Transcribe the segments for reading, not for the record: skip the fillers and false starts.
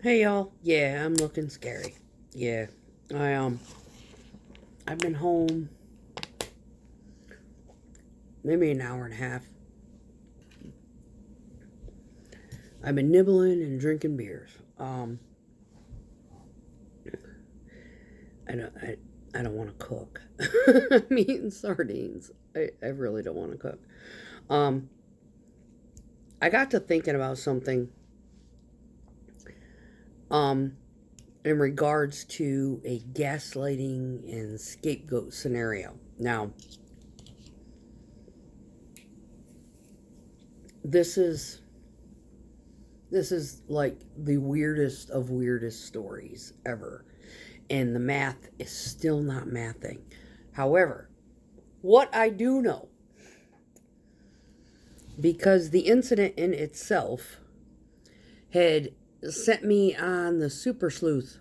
Hey y'all. Yeah, I'm looking scary. Yeah. I've been home maybe an hour and a half. I've been nibbling and drinking beers. I don't want to cook. I'm eating sardines. I really don't want to cook. Um I got to thinking about something um in regards to a gaslighting and scapegoat scenario. Now, this is this is like the weirdest of weirdest stories ever. And the math is still not mathing. However, what I do know, because the incident in itself had sent me on the super sleuth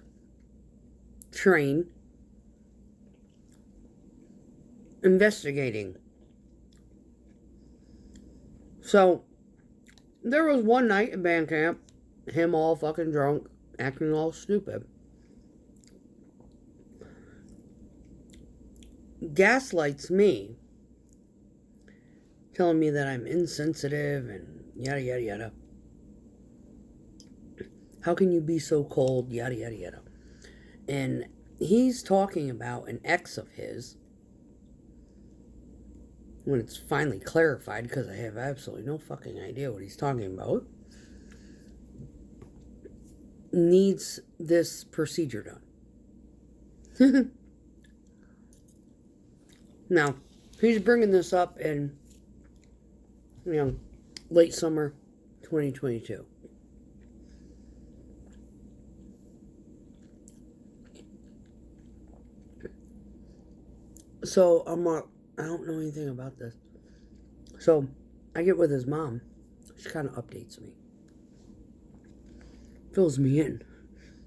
train investigating. So, there was one night in band camp, him all fucking drunk, acting all stupid. Gaslights me, telling me that I'm insensitive and yada yada yada. How can you be so cold? Yada yada yada. And he's talking about an ex of his, when it's finally clarified, because I have absolutely no fucking idea what he's talking about, needs this procedure done. Now, he's bringing this up in, late summer 2022. So I'm like, I don't know anything about this. So I get with his mom. She kind of updates me, fills me in,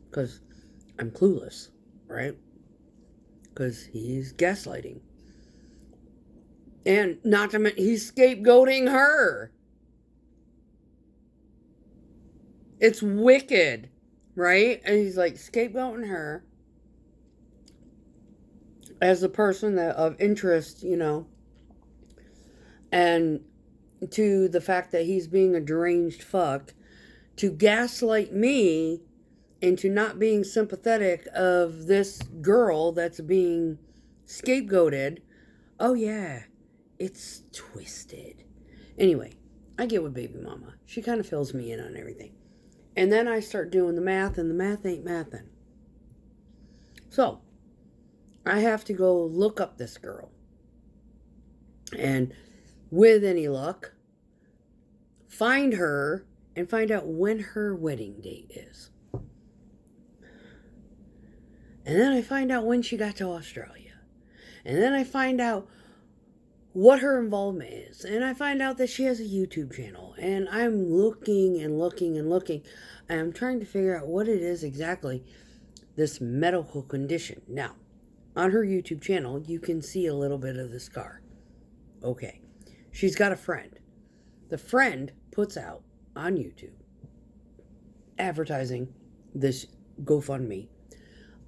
because I'm clueless, right? Because he's gaslighting. And not to mention, he's scapegoating her. It's wicked, right? And he's like scapegoating her as a person that of interest, and to the fact that he's being a deranged fuck, to gaslight me into not being sympathetic of this girl that's being scapegoated. Oh yeah, it's twisted. Anyway, I get with baby mama. She kind of fills me in on everything. And then I start doing the math, and the math ain't mathin'. So, I have to go look up this girl. And with any luck, find her and find out when her wedding date is. And then I find out when she got to Australia. And then I find out what her involvement is. And I find out that she has a YouTube channel. And I'm looking and looking and looking. And I'm trying to figure out what it is exactly, this medical condition. Now, on her YouTube channel, you can see a little bit of the scar. Okay. She's got a friend. The friend puts out on YouTube advertising this GoFundMe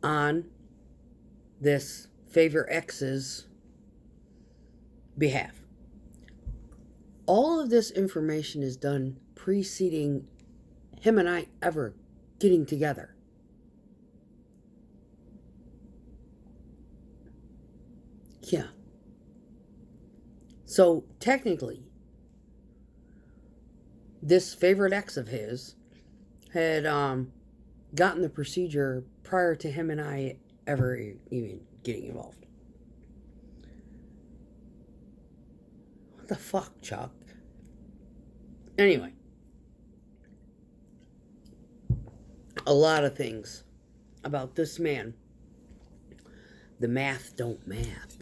on this favor X's behalf. All of this information is done preceding him and I ever getting together. Yeah. So technically, this favorite ex of his had gotten the procedure prior to him and I ever even getting involved. What the fuck, Chuck? Anyway, a lot of things about this man. The math don't math.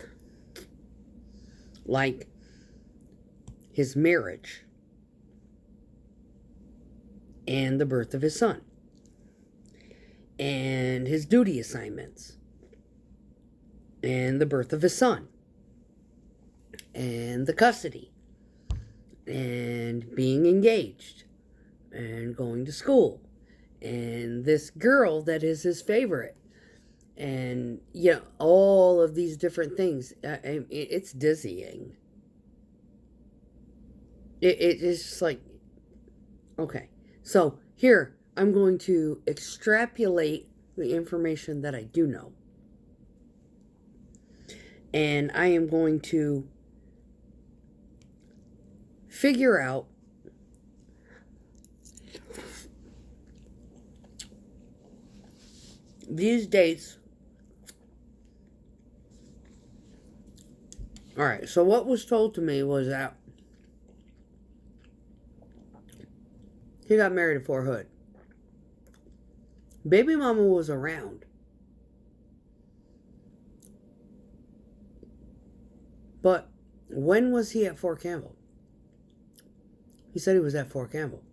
Like his marriage and the birth of his son and his duty assignments and the birth of his son and the custody and being engaged and going to school and this girl that is his favorite. And, all of these different things. It's dizzying. It's just like, okay. So here, I'm going to extrapolate the information that I do know. And I am going to figure out these dates. All right, so what was told to me was that he got married at Fort Hood. Baby mama was around. But when was he at Fort Campbell? He said he was at Fort Campbell.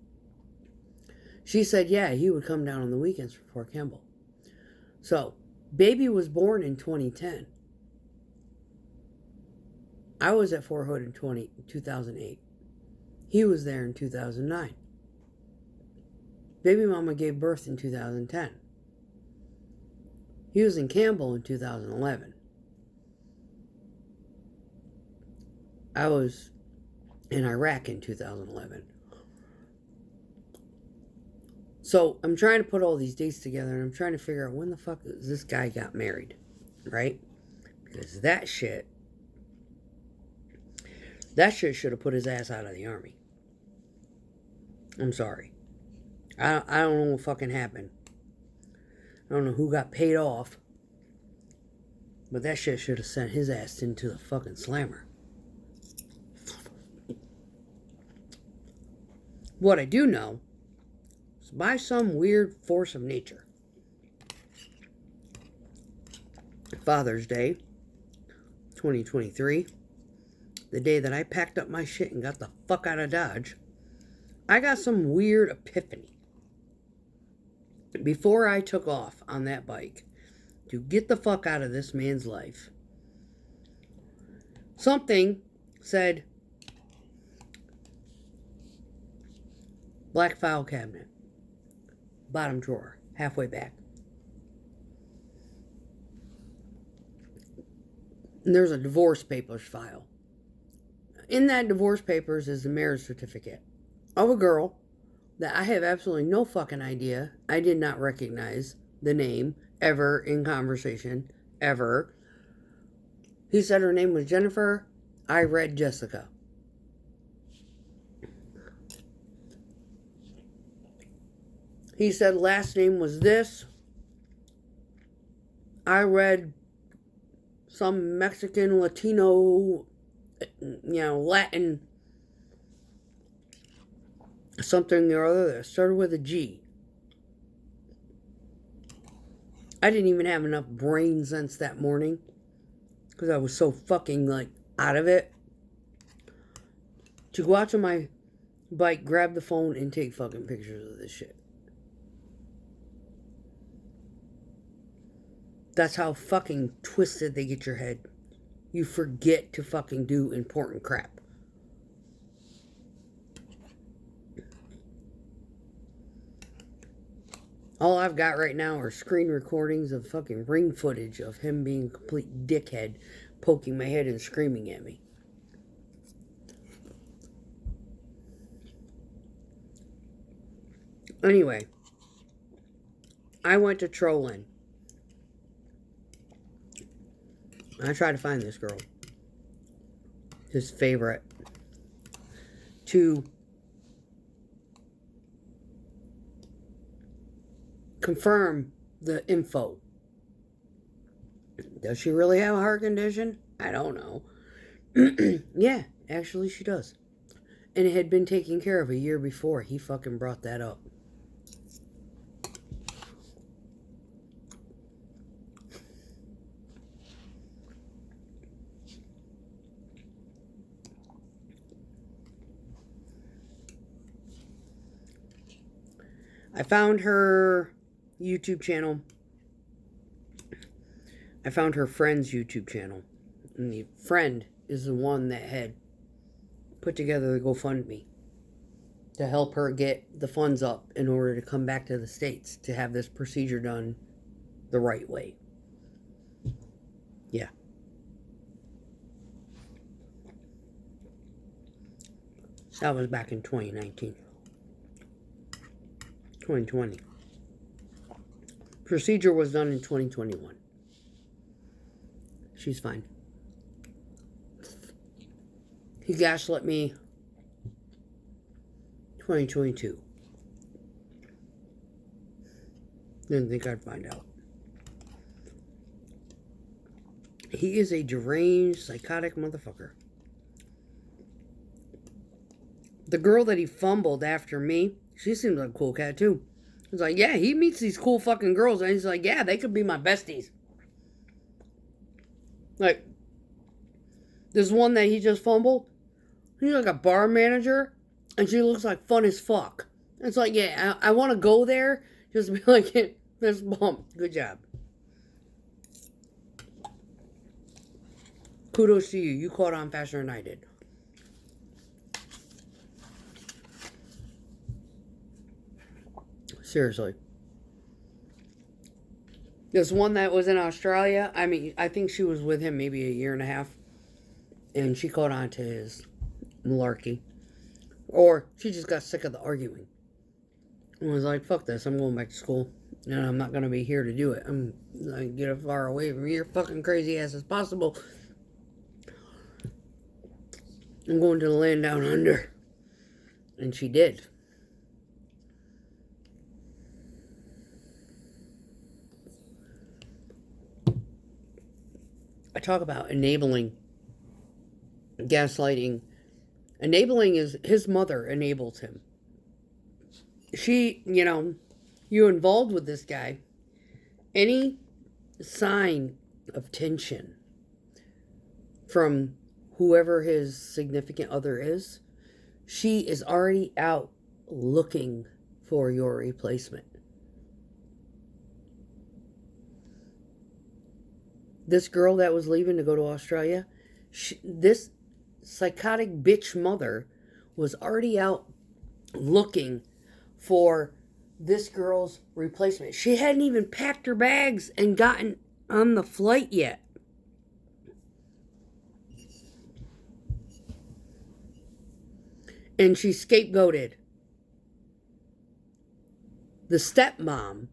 She said, yeah, he would come down on the weekends for Fort Campbell. So, baby was born in 2010. I was at Fort Hood in 2008. He was there in 2009. Baby mama gave birth in 2010. He was in Campbell in 2011. I was in Iraq in 2011. So I'm trying to put all these dates together, and I'm trying to figure out when the fuck this guy got married, right? Because that shit should have put his ass out of the army. I'm sorry. I don't know what fucking happened. I don't know who got paid off, but that shit should have sent his ass into the fucking slammer. What I do know is by some weird force of nature, Father's Day 2023, the day that I packed up my shit and got the fuck out of Dodge, I got some weird epiphany. Before I took off on that bike to get the fuck out of this man's life, something said, black file cabinet, bottom drawer, halfway back. And there's a divorce papers file. In that divorce papers is the marriage certificate of a girl that I have absolutely no fucking idea. I did not recognize the name ever in conversation, ever. He said her name was Jennifer. I read Jessica. He said last name was this. I read some Mexican, Latino, Latin something or other that started with a G. I didn't even have enough brain sense that morning because I was so fucking out of it to go out to my bike, grab the phone, and take fucking pictures of this shit. That's how fucking twisted they get your head. You forget to fucking do important crap. All I've got right now are screen recordings of fucking ring footage of him being a complete dickhead, poking my head and screaming at me. Anyway, I went to trolling. I tried to find this girl, his favorite, to confirm the info. Does she really have a heart condition? I don't know. Yeah, actually she does. And it had been taken care of a year before he fucking brought that up. I found her YouTube channel. I found her friend's YouTube channel. And the friend is the one that had put together the GoFundMe. to help her get the funds up in order to come back to the States to have this procedure done the right way. Yeah. That was back in 2019. 2020. Procedure was done in 2021. She's fine. He gaslit me 2022. Didn't think I'd find out. He is a deranged, psychotic motherfucker. The girl that he fumbled after me, she seems like a cool cat too. He's like, yeah, he meets these cool fucking girls, and he's like, yeah, they could be my besties. Like, this one that he just fumbled, he's like a bar manager, and she looks like fun as fuck. It's like, yeah, I want to go there, just be like, this bump, good job. Kudos to you. You caught on faster than I did. Seriously. This one that was in Australia, I mean, I think she was with him maybe a year and a half. And she caught on to his malarkey. Or she just got sick of the arguing. And was like, fuck this, I'm going back to school. And I'm not going to be here to do it. I'm going to get as far away from your fucking crazy ass as possible. I'm going to the land down under. And she did. I talk about enabling, gaslighting. Enabling is his mother enables him. She, you involved with this guy. Any sign of tension from whoever his significant other is, she is already out looking for your replacement. This girl that was leaving to go to Australia, this psychotic bitch mother was already out looking for this girl's replacement. She hadn't even packed her bags and gotten on the flight yet. And she scapegoated the stepmom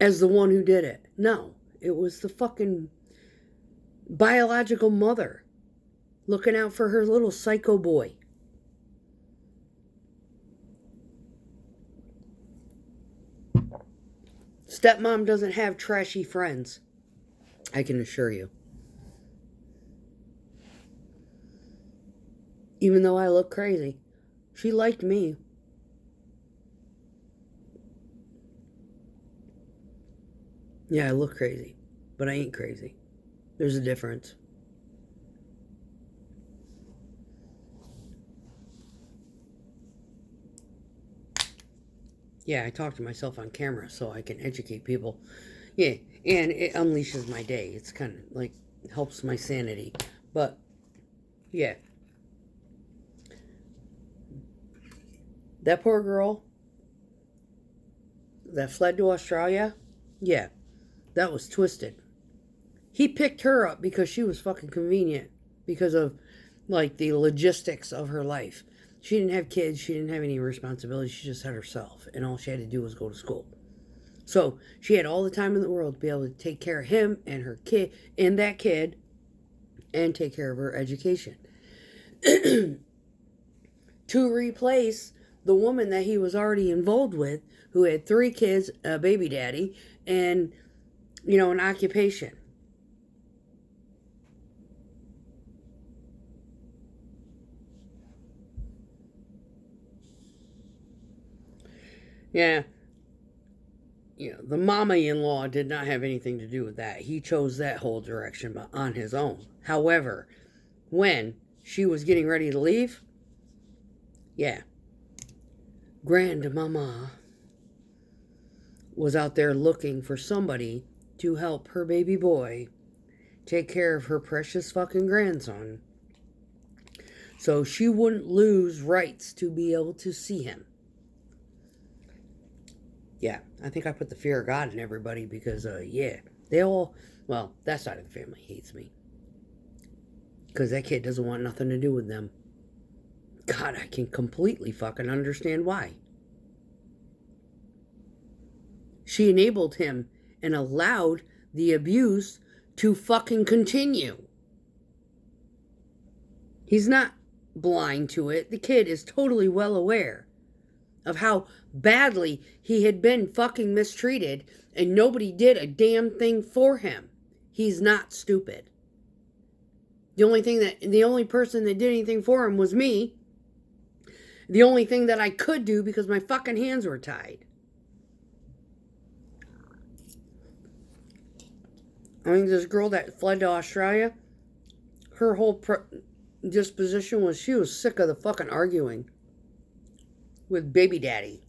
as the one who did it. No, it was the fucking biological mother looking out for her little psycho boy. Stepmom doesn't have trashy friends, I can assure you. Even though I look crazy, she liked me. Yeah, I look crazy, but I ain't crazy. There's a difference. Yeah, I talk to myself on camera so I can educate people. Yeah, and it unleashes my day. It's kind of like helps my sanity. But, yeah. That poor girl that fled to Australia, yeah, that was twisted. He picked her up because she was fucking convenient because of, like, the logistics of her life. She didn't have kids. She didn't have any responsibilities. She just had herself. And all she had to do was go to school. So she had all the time in the world to be able to take care of him and her kid and that kid and take care of her education. To replace the woman that he was already involved with, who had 3 kids, a baby daddy, and, an occupation. Yeah. The mama-in-law did not have anything to do with that. He chose that whole direction on his own. However, when she was getting ready to leave, yeah, grandmama was out there looking for somebody to help her baby boy take care of her precious fucking grandson. so she wouldn't lose rights to be able to see him. Yeah, I think I put the fear of God in everybody because, they all, well, that side of the family hates me. Because that kid doesn't want nothing to do with them. God, I can completely fucking understand why. She enabled him and allowed the abuse to fucking continue. He's not blind to it. The kid is totally well aware of how badly he had been fucking mistreated and nobody did a damn thing for him. He's not stupid. The only person that did anything for him was me. The only thing that I could do because my fucking hands were tied. I mean, this girl that fled to Australia, her whole disposition was she was sick of the fucking arguing with baby daddy.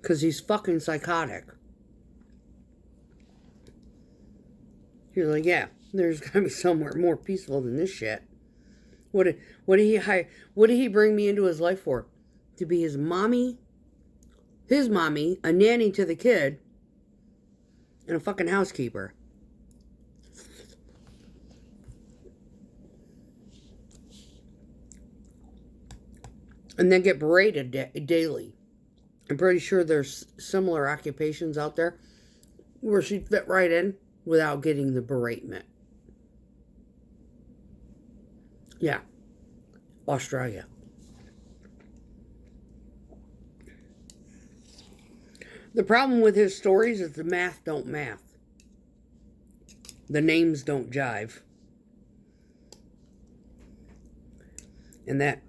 Because he's fucking psychotic. He's like, yeah, there's got to be somewhere more peaceful than this shit. What did he bring me into his life for? To be his mommy, a nanny to the kid, and a fucking housekeeper. And then get berated daily. I'm pretty sure there's similar occupations out there where she'd fit right in without getting the beratement. Yeah. Australia. The problem with his stories is the math don't math. The names don't jive. And that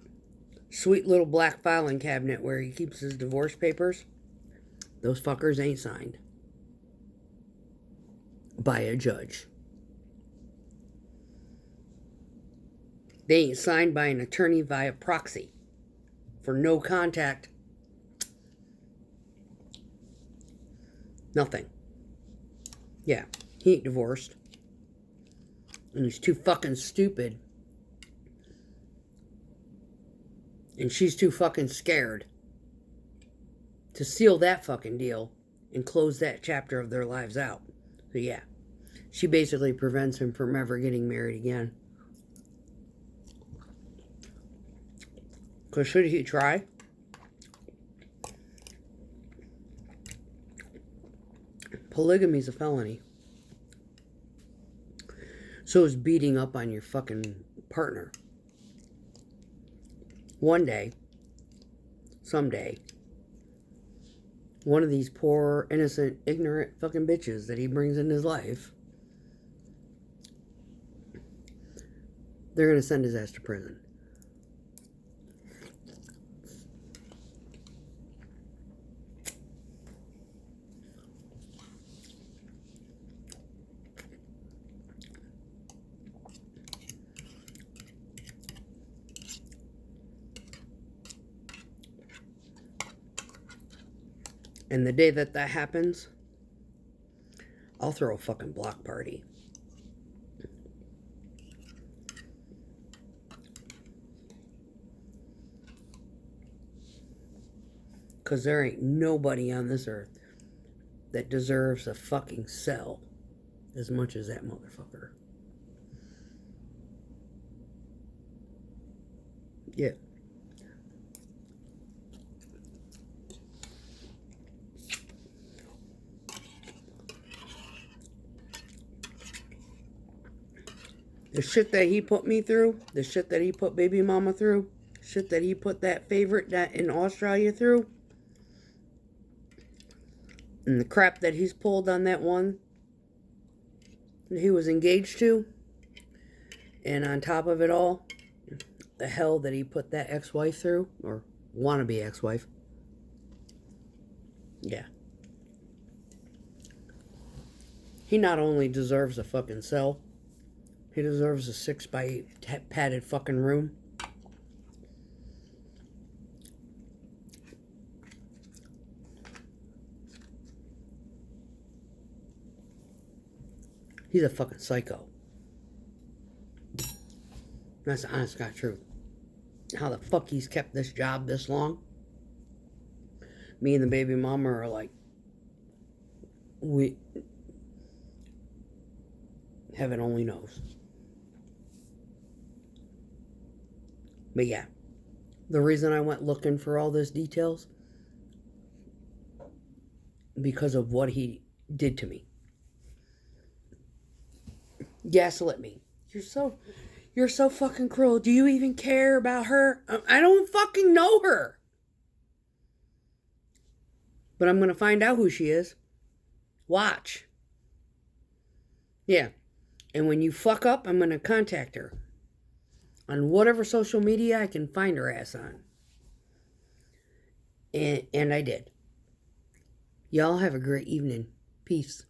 sweet little black filing cabinet where he keeps his divorce papers, those fuckers ain't signed by a judge. They ain't signed by an attorney via proxy for no contact. Nothing. Yeah, he ain't divorced. And he's too fucking stupid. And she's too fucking scared to seal that fucking deal and close that chapter of their lives out. So yeah, she basically prevents him from ever getting married again. Because should he try, polygamy is a felony. So is beating up on your fucking partner. One day, someday, one of these poor, innocent, ignorant fucking bitches that he brings in his life, they're going to send his ass to prison. And the day that happens, I'll throw a fucking block party. Because there ain't nobody on this earth that deserves a fucking cell as much as that motherfucker. Yeah. The shit that he put me through, the shit that he put baby mama through, shit that he put that favorite that in Australia through, and the crap that he's pulled on that one that he was engaged to, and on top of it all, the hell that he put that ex-wife through, or wannabe ex-wife. Yeah. He not only deserves a fucking cell, he deserves a 6x8 padded fucking room. He's a fucking psycho. That's the honest God truth. How the fuck he's kept this job this long? Me and the baby mama are like, we, heaven only knows. But yeah, the reason I went looking for all those details, because of what he did to me. Gaslit me. You're so fucking cruel. Do you even care about her? I don't fucking know her. But I'm going to find out who she is. Watch. Yeah. And when you fuck up, I'm going to contact her. On whatever social media I can find her ass on. And I did. Y'all have a great evening. Peace.